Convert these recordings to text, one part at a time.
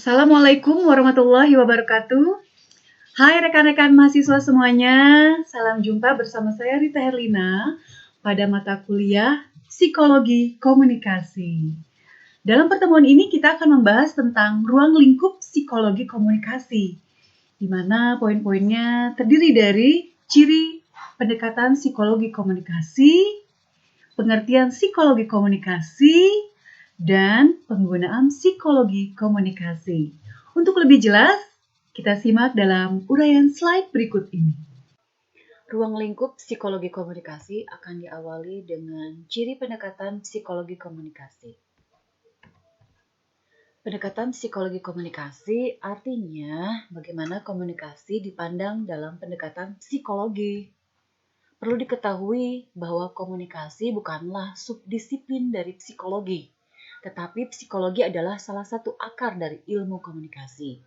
Assalamualaikum warahmatullahi wabarakatuh. Hai rekan-rekan mahasiswa semuanya, salam jumpa bersama saya Rita Herlina pada mata kuliah Psikologi Komunikasi. Dalam pertemuan ini kita akan membahas tentang ruang lingkup psikologi komunikasi, di mana poin-poinnya terdiri dari ciri pendekatan psikologi komunikasi, pengertian psikologi komunikasi, dan penggunaan psikologi komunikasi. Untuk lebih jelas, kita simak dalam uraian slide berikut ini. Ruang lingkup psikologi komunikasi akan diawali dengan ciri pendekatan psikologi komunikasi. Pendekatan psikologi komunikasi artinya bagaimana komunikasi dipandang dalam pendekatan psikologi. Perlu diketahui bahwa komunikasi bukanlah subdisiplin dari psikologi, tetapi psikologi adalah salah satu akar dari ilmu komunikasi.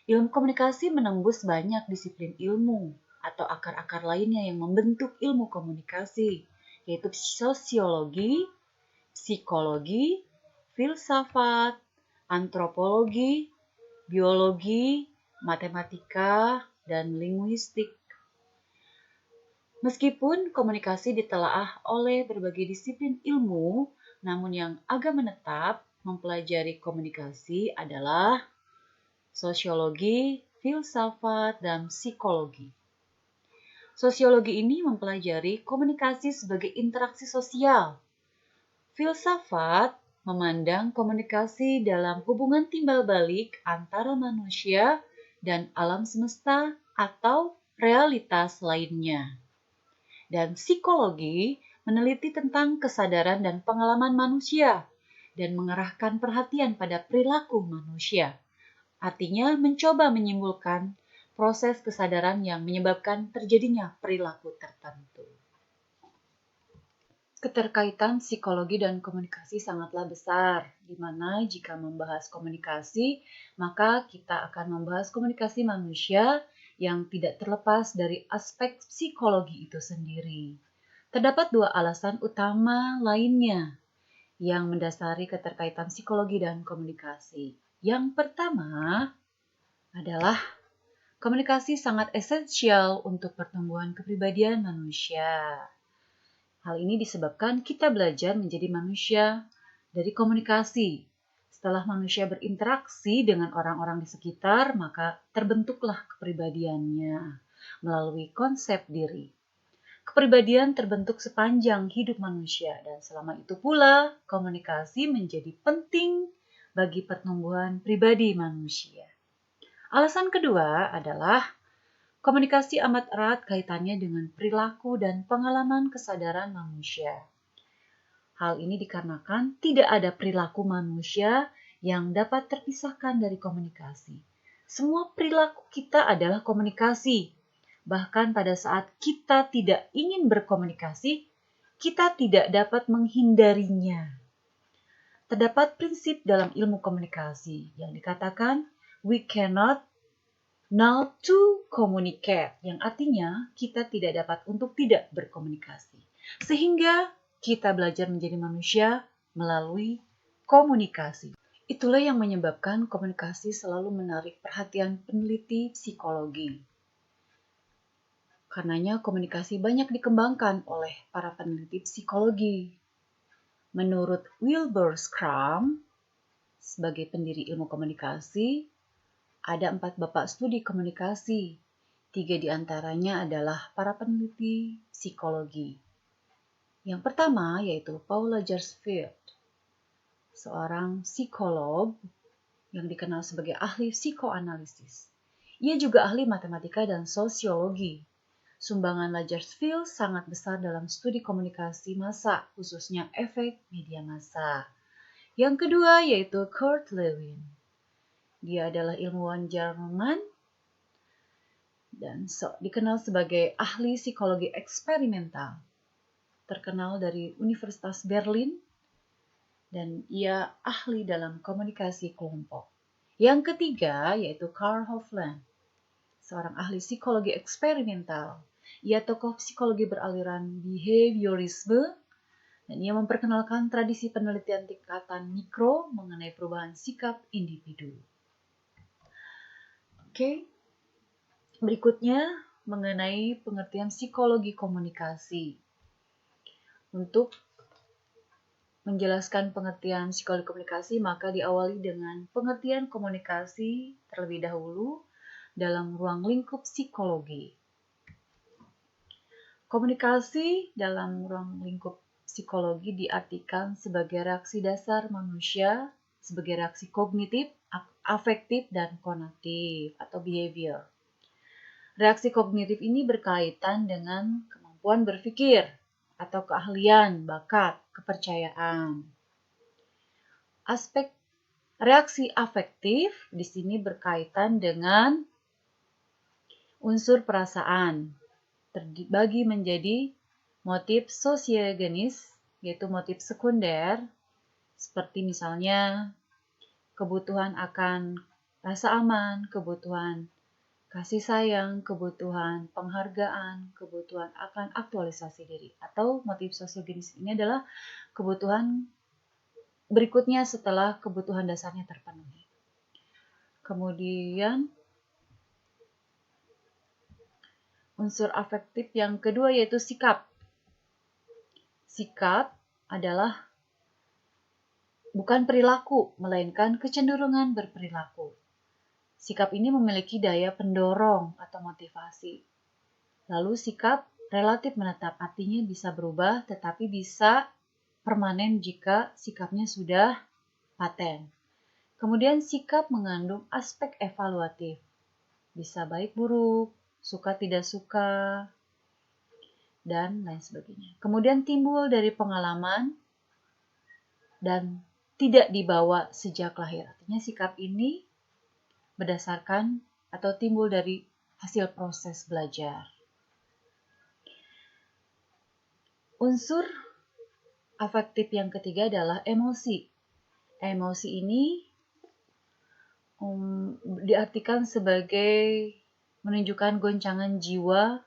Ilmu komunikasi menembus banyak disiplin ilmu atau akar-akar lainnya yang membentuk ilmu komunikasi, yaitu sosiologi, psikologi, filsafat, antropologi, biologi, matematika, dan linguistik. Meskipun komunikasi ditelaah oleh berbagai disiplin ilmu, namun yang agak menetap mempelajari komunikasi adalah sosiologi, filsafat, dan psikologi. Sosiologi ini mempelajari komunikasi sebagai interaksi sosial. Filsafat memandang komunikasi dalam hubungan timbal balik antara manusia dan alam semesta atau realitas lainnya. Dan psikologi meneliti tentang kesadaran dan pengalaman manusia dan mengarahkan perhatian pada perilaku manusia. Artinya mencoba menyimpulkan proses kesadaran yang menyebabkan terjadinya perilaku tertentu. Keterkaitan psikologi dan komunikasi sangatlah besar, di mana jika membahas komunikasi, maka kita akan membahas komunikasi manusia yang tidak terlepas dari aspek psikologi itu sendiri. Terdapat dua alasan utama lainnya yang mendasari keterkaitan psikologi dan komunikasi. Yang pertama adalah komunikasi sangat esensial untuk pertumbuhan kepribadian manusia. Hal ini disebabkan kita belajar menjadi manusia dari komunikasi. Setelah manusia berinteraksi dengan orang-orang di sekitar, maka terbentuklah kepribadiannya melalui konsep diri. Kepribadian terbentuk sepanjang hidup manusia dan selama itu pula komunikasi menjadi penting bagi pertumbuhan pribadi manusia. Alasan kedua adalah komunikasi amat erat kaitannya dengan perilaku dan pengalaman kesadaran manusia. Hal ini dikarenakan tidak ada perilaku manusia yang dapat terpisahkan dari komunikasi. Semua perilaku kita adalah komunikasi. Bahkan pada saat kita tidak ingin berkomunikasi, kita tidak dapat menghindarinya. Terdapat prinsip dalam ilmu komunikasi yang dikatakan we cannot not to communicate, yang artinya kita tidak dapat untuk tidak berkomunikasi. Sehingga kita belajar menjadi manusia melalui komunikasi. Itulah yang menyebabkan komunikasi selalu menarik perhatian peneliti psikologi. Karenanya komunikasi banyak dikembangkan oleh para peneliti psikologi. Menurut Wilbur Schramm, sebagai pendiri ilmu komunikasi, ada 4 bapak studi komunikasi. 3 diantaranya adalah para peneliti psikologi. Yang pertama yaitu Paula Gersfeld, seorang psikolog yang dikenal sebagai ahli psikoanalisis. Ia juga ahli matematika dan sosiologi. Sumbangan Lagersfeld sangat besar dalam studi komunikasi massa, khususnya efek media massa. Yang kedua yaitu Kurt Lewin. Dia adalah ilmuwan Jerman dan dikenal sebagai ahli psikologi eksperimental, terkenal dari Universitas Berlin, dan ia ahli dalam komunikasi kelompok. Yang ketiga yaitu Carl Hoffland, seorang ahli psikologi eksperimental. Ia tokoh psikologi beraliran behaviorisme, dan ia memperkenalkan tradisi penelitian tingkatan mikro mengenai perubahan sikap individu. Oke, berikutnya mengenai pengertian psikologi komunikasi. Untuk menjelaskan pengertian psikologi komunikasi, maka diawali dengan pengertian komunikasi terlebih dahulu dalam ruang lingkup psikologi. Komunikasi dalam ruang lingkup psikologi diartikan sebagai reaksi dasar manusia, sebagai reaksi kognitif, afektif, dan konatif atau behavior. Reaksi kognitif ini berkaitan dengan kemampuan berpikir atau keahlian, bakat, kepercayaan. Aspek reaksi afektif di sini berkaitan dengan unsur perasaan, terbagi menjadi motif sosiogenis, yaitu motif sekunder, seperti misalnya kebutuhan akan rasa aman, kebutuhan kasih sayang, kebutuhan penghargaan, kebutuhan akan aktualisasi diri. Atau motif sosiogenis ini adalah kebutuhan berikutnya setelah kebutuhan dasarnya terpenuhi. Kemudian unsur afektif yang kedua yaitu sikap. Sikap adalah bukan perilaku, melainkan kecenderungan berperilaku. Sikap ini memiliki daya pendorong atau motivasi. Lalu sikap relatif menetap, artinya bisa berubah tetapi bisa permanen jika sikapnya sudah paten. Kemudian sikap mengandung aspek evaluatif, bisa baik buruk, suka tidak suka, dan lain sebagainya. Kemudian timbul dari pengalaman dan tidak dibawa sejak lahir. Artinya sikap ini berdasarkan atau timbul dari hasil proses belajar. Unsur afektif yang ketiga adalah emosi. Emosi ini diartikan sebagai menunjukkan goncangan jiwa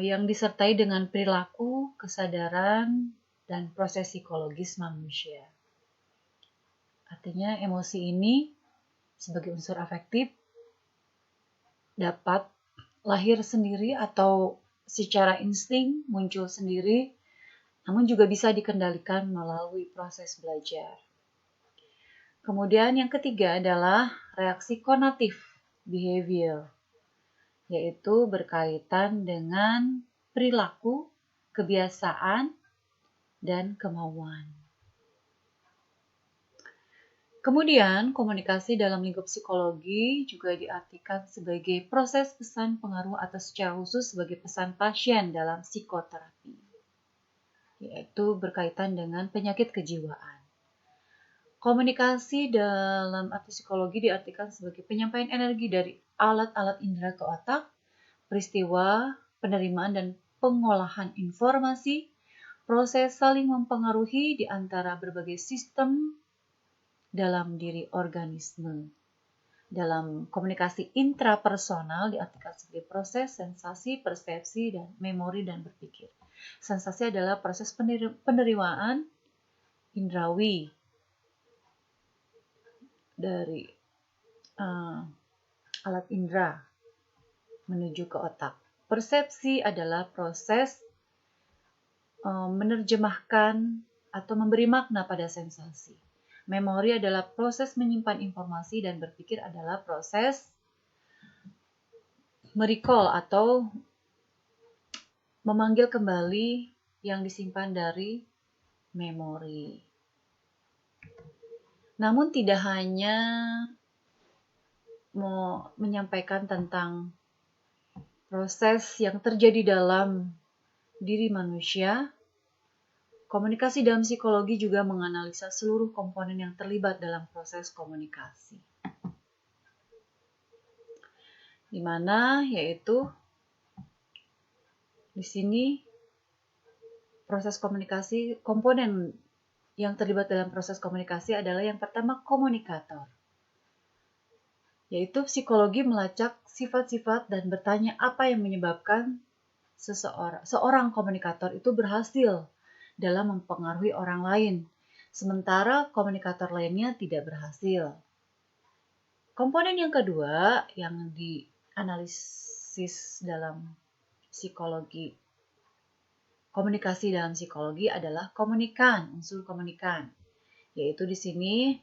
yang disertai dengan perilaku, kesadaran, dan proses psikologis manusia. Artinya emosi ini sebagai unsur afektif dapat lahir sendiri atau secara insting muncul sendiri, namun juga bisa dikendalikan melalui proses belajar. Kemudian yang ketiga adalah reaksi konatif behavior, yaitu berkaitan dengan perilaku, kebiasaan, dan kemauan. Kemudian, komunikasi dalam lingkup psikologi juga diartikan sebagai proses pesan pengaruh atau secara khusus sebagai pesan pasien dalam psikoterapi, yaitu berkaitan dengan penyakit kejiwaan. Komunikasi dalam arti psikologi diartikan sebagai penyampaian energi dari alat-alat indera ke otak, peristiwa, penerimaan dan pengolahan informasi, proses saling mempengaruhi di antara berbagai sistem dalam diri organisme. Dalam komunikasi intrapersonal diartikan sebagai proses sensasi, persepsi, dan memori dan berpikir. Sensasi adalah proses penerimaan indrawi dari alat indera menuju ke otak. Persepsi adalah proses menerjemahkan atau memberi makna pada sensasi. Memori adalah proses menyimpan informasi dan berpikir adalah proses merecall atau memanggil kembali yang disimpan dari memori. Namun tidak hanya mau menyampaikan tentang proses yang terjadi dalam diri manusia, komunikasi dalam psikologi juga menganalisa seluruh komponen yang terlibat dalam proses komunikasi. Di mana yaitu di sini proses komunikasi, komponen yang terlibat dalam proses komunikasi adalah yang pertama komunikator. Yaitu psikologi melacak sifat-sifat dan bertanya apa yang menyebabkan seorang komunikator itu berhasil dalam mempengaruhi orang lain, sementara komunikator lainnya tidak berhasil. Komponen yang kedua yang dianalisis dalam psikologi, komunikasi dalam psikologi adalah komunikan, unsur komunikan. Yaitu di sini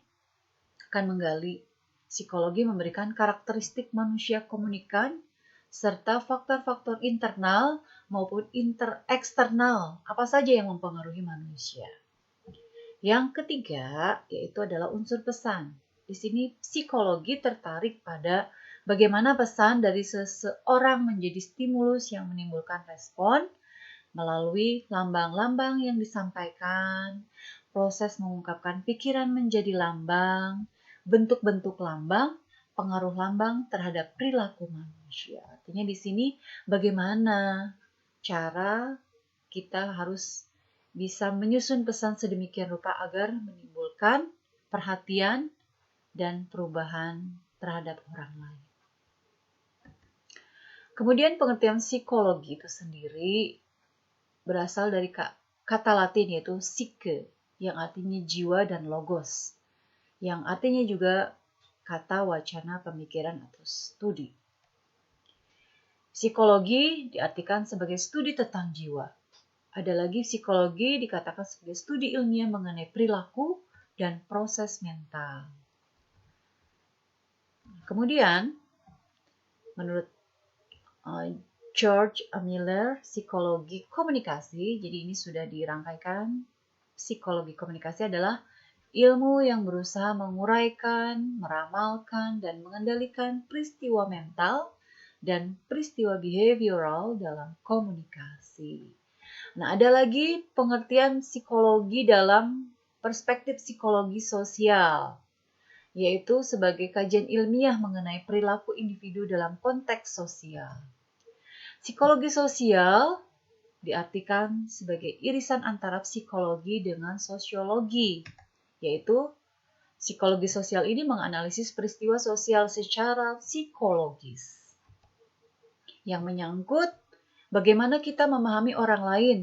akan menggali psikologi memberikan karakteristik manusia komunikan serta faktor-faktor internal maupun eksternal apa saja yang mempengaruhi manusia. Yang ketiga yaitu adalah unsur pesan. Di sini psikologi tertarik pada bagaimana pesan dari seseorang menjadi stimulus yang menimbulkan respon melalui lambang-lambang yang disampaikan, proses mengungkapkan pikiran menjadi lambang, bentuk-bentuk lambang, pengaruh lambang terhadap perilaku manusia. Artinya di sini bagaimana cara kita harus bisa menyusun pesan sedemikian rupa agar menimbulkan perhatian dan perubahan terhadap orang lain. Kemudian pengertian psikologi itu sendiri berasal dari kata Latin yaitu psyche, yang artinya jiwa dan logos, yang artinya juga kata wacana pemikiran atau studi. Psikologi diartikan sebagai studi tentang jiwa. Ada lagi psikologi dikatakan sebagai studi ilmiah mengenai perilaku dan proses mental. Kemudian, menurut George Miller, psikologi komunikasi, jadi ini sudah dirangkaikan. Psikologi komunikasi adalah ilmu yang berusaha menguraikan, meramalkan, dan mengendalikan peristiwa mental dan peristiwa behavioral dalam komunikasi. Nah, ada lagi pengertian psikologi dalam perspektif psikologi sosial, yaitu sebagai kajian ilmiah mengenai perilaku individu dalam konteks sosial. Psikologi sosial diartikan sebagai irisan antara psikologi dengan sosiologi, yaitu psikologi sosial ini menganalisis peristiwa sosial secara psikologis yang menyangkut bagaimana kita memahami orang lain,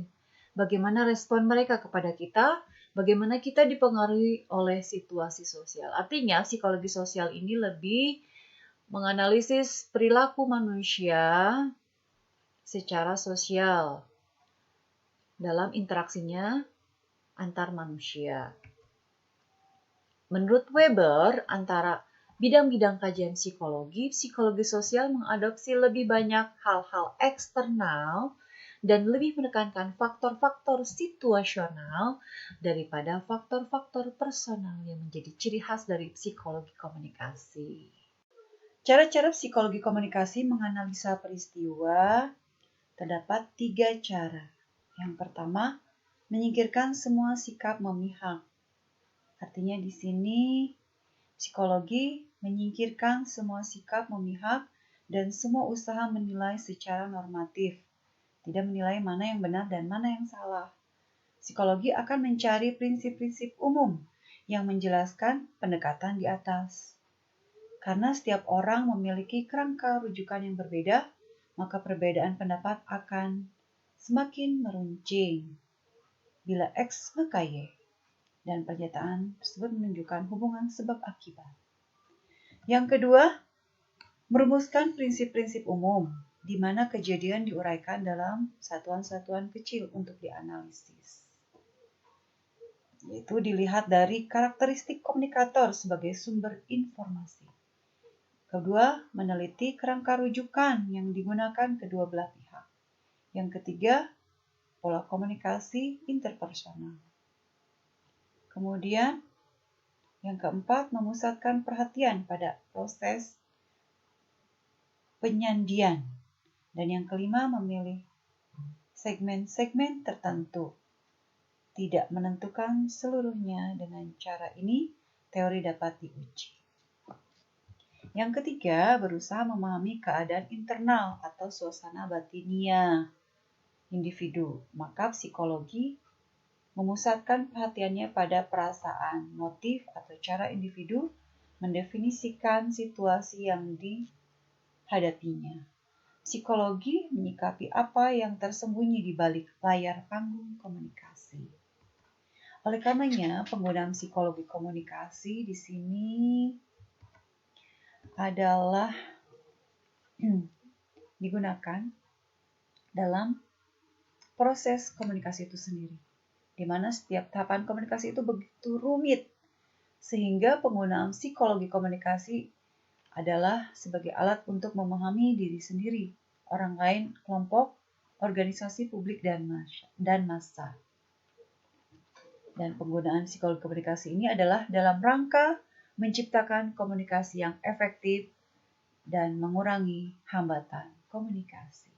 bagaimana respon mereka kepada kita, bagaimana kita dipengaruhi oleh situasi sosial. Artinya psikologi sosial ini lebih menganalisis perilaku manusia secara sosial dalam interaksinya antar manusia. Menurut Weber, antara bidang-bidang kajian psikologi, psikologi sosial mengadopsi lebih banyak hal-hal eksternal dan lebih menekankan faktor-faktor situasional daripada faktor-faktor personal yang menjadi ciri khas dari psikologi komunikasi. Cara-cara psikologi komunikasi menganalisa peristiwa terdapat 3 cara. Yang pertama, menyingkirkan semua sikap memihak. Artinya di sini psikologi menyingkirkan semua sikap memihak dan semua usaha menilai secara normatif, tidak menilai mana yang benar dan mana yang salah. Psikologi akan mencari prinsip-prinsip umum yang menjelaskan pendekatan di atas. Karena setiap orang memiliki kerangka rujukan yang berbeda, maka perbedaan pendapat akan semakin meruncing. Bila X maka Y, dan pernyataan tersebut menunjukkan hubungan sebab akibat. Yang kedua, merumuskan prinsip-prinsip umum, di mana kejadian diuraikan dalam satuan-satuan kecil untuk dianalisis. Yaitu dilihat dari karakteristik komunikator sebagai sumber informasi. Kedua, meneliti kerangka rujukan yang digunakan kedua belah pihak. Yang ketiga, pola komunikasi interpersonal. Kemudian, yang keempat, memusatkan perhatian pada proses penyandian. Dan yang kelima, memilih segmen-segmen tertentu. Tidak menentukan seluruhnya. Dengan cara ini, teori dapat diuji. Yang ketiga, berusaha memahami keadaan internal atau suasana batinia individu. Maka psikologi memusatkan perhatiannya pada perasaan, motif, atau cara individu mendefinisikan situasi yang dihadapinya. Psikologi menyikapi apa yang tersembunyi di balik layar panggung komunikasi. Oleh karenanya, penggunaan psikologi komunikasi di sini adalah digunakan dalam proses komunikasi itu sendiri, di mana setiap tahapan komunikasi itu begitu rumit, sehingga penggunaan psikologi komunikasi adalah sebagai alat untuk memahami diri sendiri, orang lain, kelompok, organisasi publik, dan massa. Dan penggunaan psikologi komunikasi ini adalah dalam rangka menciptakan komunikasi yang efektif dan mengurangi hambatan komunikasi.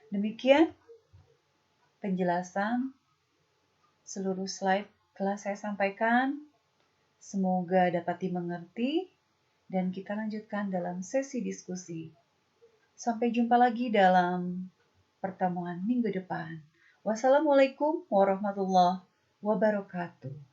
Demikian penjelasan seluruh slide telah saya sampaikan. Semoga dapat dimengerti dan kita lanjutkan dalam sesi diskusi. Sampai jumpa lagi dalam pertemuan minggu depan. Wassalamualaikum warahmatullahi wabarakatuh.